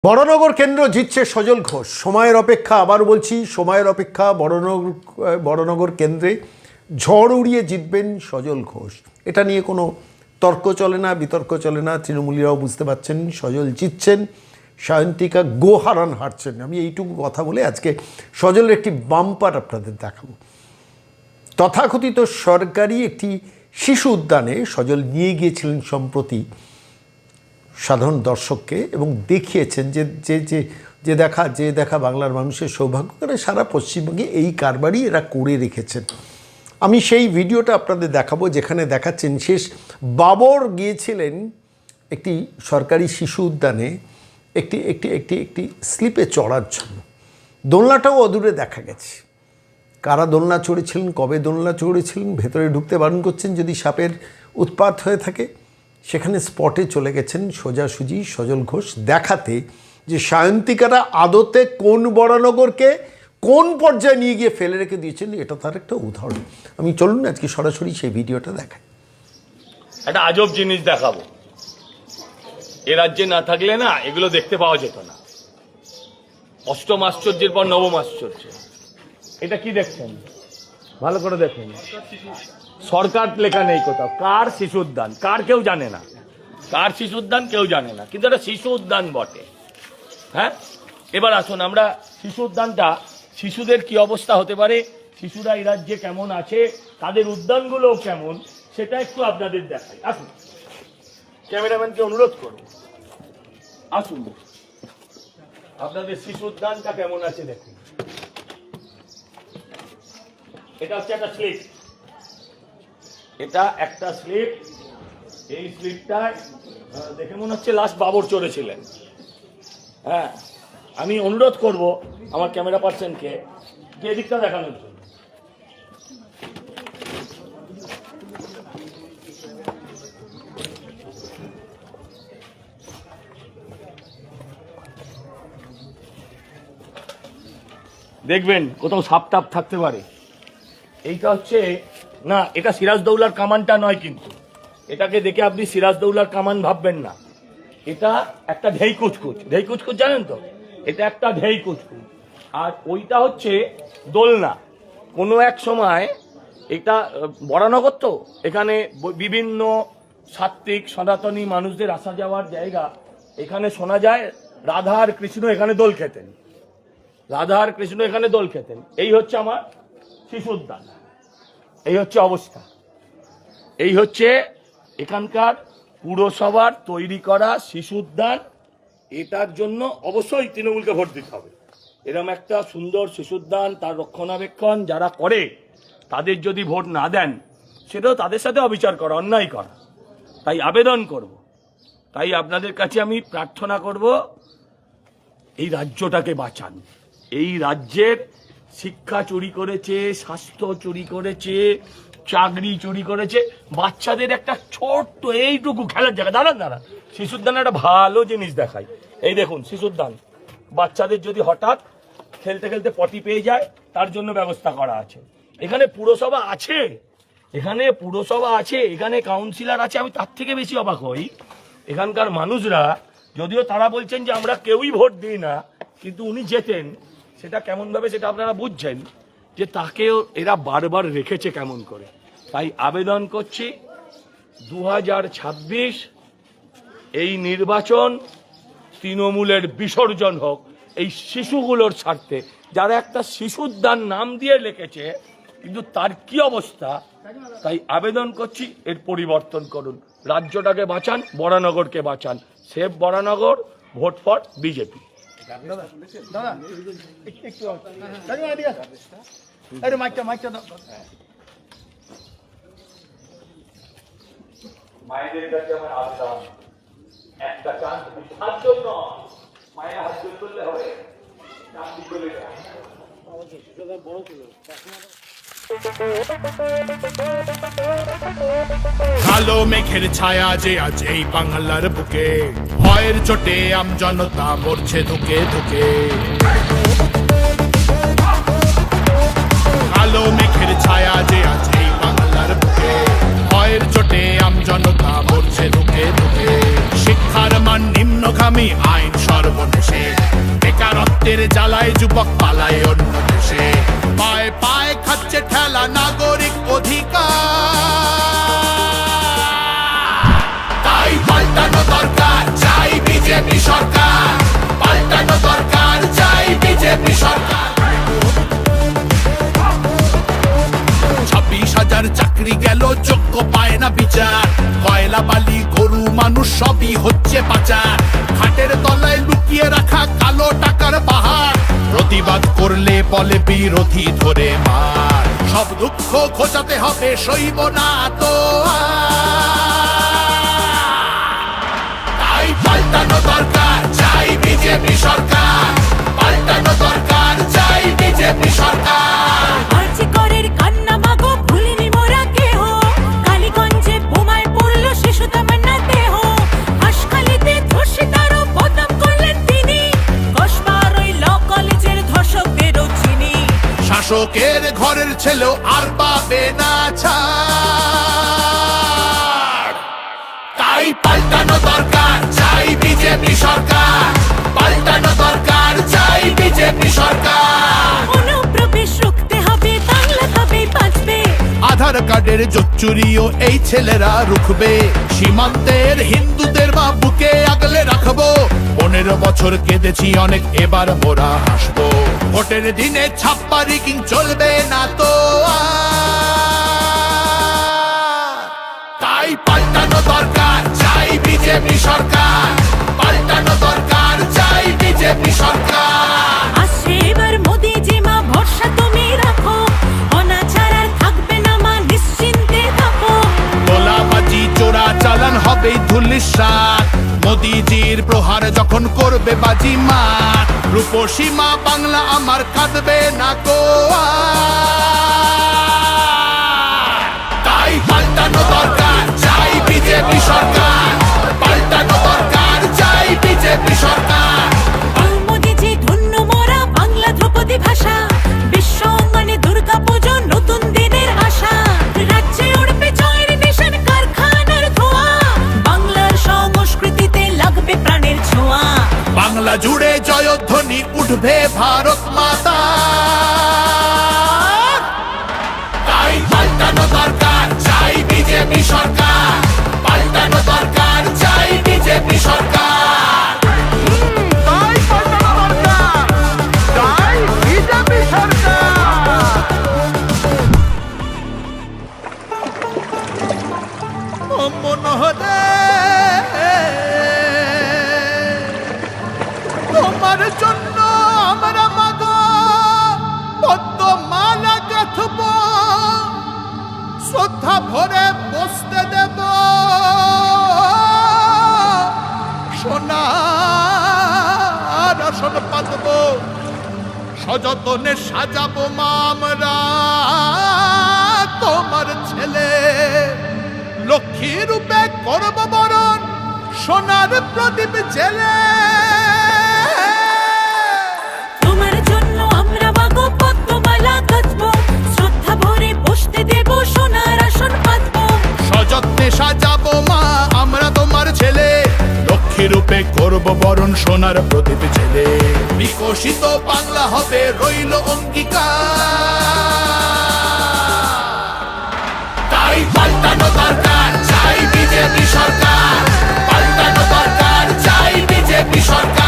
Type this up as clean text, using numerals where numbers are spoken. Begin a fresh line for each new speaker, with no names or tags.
বড়নগর কেন্দ্র জিতছে সজল ঘোষ। সময়ের অপেক্ষা, আবার বলছি সময়ের অপেক্ষা। বড়নগর কেন্দ্রে ঝড় উড়িয়ে জিতবেন সজল ঘোষ, এটা নিয়ে কোনো তর্ক চলে না, বিতর্ক চলে না। তৃণমূলীরাও বুঝতে পারছেন সজল জিতছেন, সায়ন্তিকা গোহারান হারছেন। আমি এইটুকু কথা বলে আজকে সজলের একটি বাম্পার আপনাদের দেখাবো। তথাকথিত সরকারি একটি শিশু উদ্যানে সজল নিয়ে গিয়েছিলেন সম্প্রতি সাধারণ দর্শককে, এবং দেখিয়েছেন যে দেখা বাংলার মানুষের সৌভাগ্য করে সারা পশ্চিমবঙ্গে এই কারবারই এরা করে রেখেছেন। আমি সেই ভিডিওটা আপনাদের দেখাবো যেখানে দেখাচ্ছেন শেষ বাবর গিয়েছিলেন একটি সরকারি শিশু উদ্যানে একটি একটি একটি একটি স্লিপে চড়ার জন্য। দোলনাটাও অদূরে দেখা গেছে। কারা দোলনা চড়েছিলেন, কবে দোলনা চড়েছিলেন, ভেতরে ঢুকতে বারণ করছেন যদি সাপের উৎপাত হয়ে থাকে। সেখানে স্পটে চলে গেছেন সোজাসুজি সজল ঘোষ দেখাতে যে সায়ন্তিকারা আদতে কোন বড়নগরকে কোন পর্যায়ে নিয়ে গিয়ে ফেলে রেখে দিয়েছেন। এটা তার একটা উদাহরণ। আমি চলুন আজকে সরাসরি সেই ভিডিওটা দেখাই।
একটা আজব জিনিস দেখাবো, এ রাজ্যে না থাকলে না এগুলো দেখতে পাওয়া যেত না। অষ্টম আশ্চর্যের পর নবম আশ্চর্য। এটা কি দেখছেন, ভালো করে দেখুন। সরকার লেখা নেই কোথাও। কার শিশু উদ্যান, কার কেউ জানে না। কার শিশু উদ্যান কেউ জানে না, কিন্তু এটা শিশু উদ্যান বটে। হ্যাঁ, এবার আসুন আমরা শিশু উদ্যানটা, শিশুদের কি অবস্থা হতে পারে, শিশুরা এই রাজ্যে কেমন আছে, তাদের উদ্যানগুলোও কেমন, সেটা একটু আপনাদের দেখাই। আসুন, ক্যামেরাম্যানকে অনুরোধ করব, আসুন আপনাদের শিশু উদ্যানটা কেমন আছে দেখুন। এটা হচ্ছে একটা স্লিপ, এটা একটা স্লিপ। এই স্লিপটায় দেখে মনে হচ্ছে লাস্ট বাবর চড়েছিলেন। হ্যাঁ, আমি অনুরোধ করব আমার ক্যামেরা পার্সনকে যে এদিকটা দেখানোর জন্য। দেখবেন কোথাও সাপ টাপ থাকতে পারে। এইটা হচ্ছে না, এটা সিরাজদৌলার কামানটা নয়, কিন্তু এটাকে দেখে আপনি সিরাজদৌলার কামান ভাববেন না। এটা একটা ঢেই কুচকুচ। ঢেই কুচকুচ জানেন তো, এটা একটা ঢেই কুচকুচ। আর ওইটা হচ্ছে দোলনা। কোনো এক সময় এটা বরানগর, তো এখানে বিভিন্ন সাত্ত্বিক সনাতনী মানুষদের আসা যাওয়ার জায়গা। এখানে শোনা যায় রাধা আর কৃষ্ণ এখানে দোল খেতেন। রাধা আর কৃষ্ণ এখানে দোল খেতেন। এই হচ্ছে আমার শিশু উদ্যান, এই হচ্ছে অবস্থা। এই হচ্ছে এখানকার পুরসভার তৈরি করা শিশু উদ্যান। এটার জন্য অবশ্যই তৃণমূলকে ভোট দিতে হবে। এরকম একটা সুন্দর শিশু উদ্যান, তার রক্ষণাবেক্ষণ যারা করে তাদের যদি ভোট না দেন, সেটাও তাদের সাথে অবিচার করা, অন্যায় করা। তাই আবেদন করব, তাই আপনাদের কাছে আমি প্রার্থনা করব, এই রাজ্যটাকে বাঁচান। এই রাজ্যের শিক্ষা চুরি করেছে, স্বাস্থ্য চুরি করেছে, চাকরি চুরি করেছে। বাচ্চাদের একটা ছোট্ট এইটুকু খেলার জায়গা, দাঁড়ান শিশুদ্যানে একটা ভালো জিনিস দেখাই। এই দেখুন শিশুদ্যান, বাচ্চাদের যদি হঠাৎ খেলতে খেলতে পটি পেয়ে যায় তার জন্য ব্যবস্থা করা আছে। এখানে পুরসভা আছে, এখানে পুরসভা আছে, এখানে কাউন্সিলর আছে। আমি তার থেকে বেশি অবাক হই, এখানকার মানুষরা, যদিও তারা বলছেন যে আমরা কেউই ভোট দিই না, কিন্তু উনি যেতেন, সেটা কেমন ভাবে সেটা আপনারা বুঝছেন, যে তাকেও এরা বারবার রেখেছে কেমন করে। তাই আবেদন করছি 2026 এই নির্বাচন তৃণমূলের বিসর্জন হোক এই শিশুগুলোর স্বার্থে। যারা একটা শিশু উদ্যান নাম দিয়ে লিখেছে, কিন্তু তার কি অবস্থা। তাই আবেদন করছি এর পরিবর্তন করুন, রাজ্যটাকে বাঁচান, বরানগরকে বাঁচান। Save Baranagar, vote for BJP. মায়েদের কাছে আমার আবেদন, একটা চান্স সাতজন নয়, মায়ের হাত জোর করলে হবে,
কালো মেঘের ছায়া যে আজ এই বাংলার বুকে, ভয়ের চোটে আমজনতা মরছে ধুকে ধুকে। কালো মেঘের ছায়া যে আজ এই বাংলার বুকে, ভয়ের চোটে আমজনতা মরছে ধুকে ধুকে। শিক্ষার মান নিম্নগামী, আইন সর্বনেশে, বেকারত্বের জ্বালায় যুবক পালায় অন্য দেশে, পায়ে পায়ে খাচ্ছে ঠেলা নাগরিক অধিকার। তাই পাল্টানো দরকার, চাই বিজেপি সরকার, পাল্টানো দরকার, চাই বিজেপি সরকার। 26,000 চাকরি গেল, যোগ্য পায় না বিচার, কয়লা বালি গরু মানুষ সবই হচ্ছে পাচার, খাটের তলায় লুকিয়ে রাখা কালো টাকার পাহাড়, প্রতিবাদ করলে বলে বিরোধী ধরে মার, সব দুঃখ ঘোচাতে হবে সইব না তো তাই পাল্টানো দরকার, চাই বিজেপি সরকার, পাল্টানো দরকার, চাই বিজেপি সরকার।
আরজি করের কান্না মাগো ভুলিনি মোরা কেহ, কালীগঞ্জে বোমায় পড়ল শিশু তামান্না দেহ, হাসখালিতে ধর্ষিতারও বদনাম করলেন তিনি, কসবার ওই ল কলেজের ধর্ষকদেরও চিনি।
শাসকের ঘরের ছেলেও আর পাবে না ছাড়, তাই পাল্টানো দরকার, চাই বিজেপি সরকার, পাল্টানো দরকার, চাই বিজেপি সরকার।
অনুপ্রবেশ রুখতে হবে, বাংলা তবেই বাঁচবে।
আধার কার্ডের জোচ্চুরিও এই ছেলেরা রুখবে, সীমান্তের হিন্দুদের মা বুকে আগলে রাখবো, 15 বছর কেঁদেছি অনেক, এবার মোরা হাসবো, ভোটের দিনে ছাপ্পা রিগিং চলবে না তো আর। তাই পাল্টানো দরকার, চাই বিজেপি সরকার, পাল্টানো দরকার, চাই বিজেপি সরকার।
আসছে এবার মোদিজি মা, ভরসা তুমি রাখো, অনাচার আর থাকবে না মা, নিশ্চিন্তে থাকো।
তোলাবাজি চোরা চালান হবে ধুলিসাৎ, মোদিজির প্রহার যখন করবে বাজি মাত, রূপসী মা বাংলা আমার কাঁদবে না কো আর। তাই পাল্টানো দরকার, চাই বিজেপি সরকার, পাল্টানো দরকার, চাই বিজেপি সরকার।
মোদিজি ধন্য মোরা, বাংলা ধ্রুপদী ভাষা, বিশ্ব অঙ্গনে দুর্গা পুজো নতুন দিনের আশা, রাজ্যে উড়বে জয়ের নিশান কারখানার ধোঁয়া, বাংলার সংস্কৃতিতে লাগবে প্রাণের ছোঁয়া।
বাংলা জুড়ে জয়ধ্বনি উঠবে ভারত মাতা, তাই পাল্টানো দরকার, চাই বিজেপি সরকার, পাল্টানো দরকার, চাই বিজেপি সরকার। তাই পাল্টানো দরকার, চাই বিজেপি সরকার। ও মনোহরে, তোমার জন্য আমরা মাগো পদ্মমালা গাঁথব, শ্রদ্ধা ভরে বসতে দেব, সোনার আসন পাতব, সযতনে সাজাবো মা আমরা তোমার ছেলে, লক্ষ্মী রূপে করব বরণ, সোনার প্রদীপ জেলে।
তোমার জন্য আমরা মাগো পদ্মমালা গাঁথবো, শ্রদ্ধা ভরে বসতে দেব, সোনার আসন পাতবো,
সযত্নে সাজাবো মা আমরা তোমার ছেলে, লক্ষ্মী রূপে করব বরণ, সোনার প্রদীপ জেলে, বিকশিত বাংলা হবে রইল অঙ্গীকার। তাই পাল্টানো দরকার, চাই বিজেপি সরকার, পাল্টানো দরকার, চাই বিজেপি সরকার।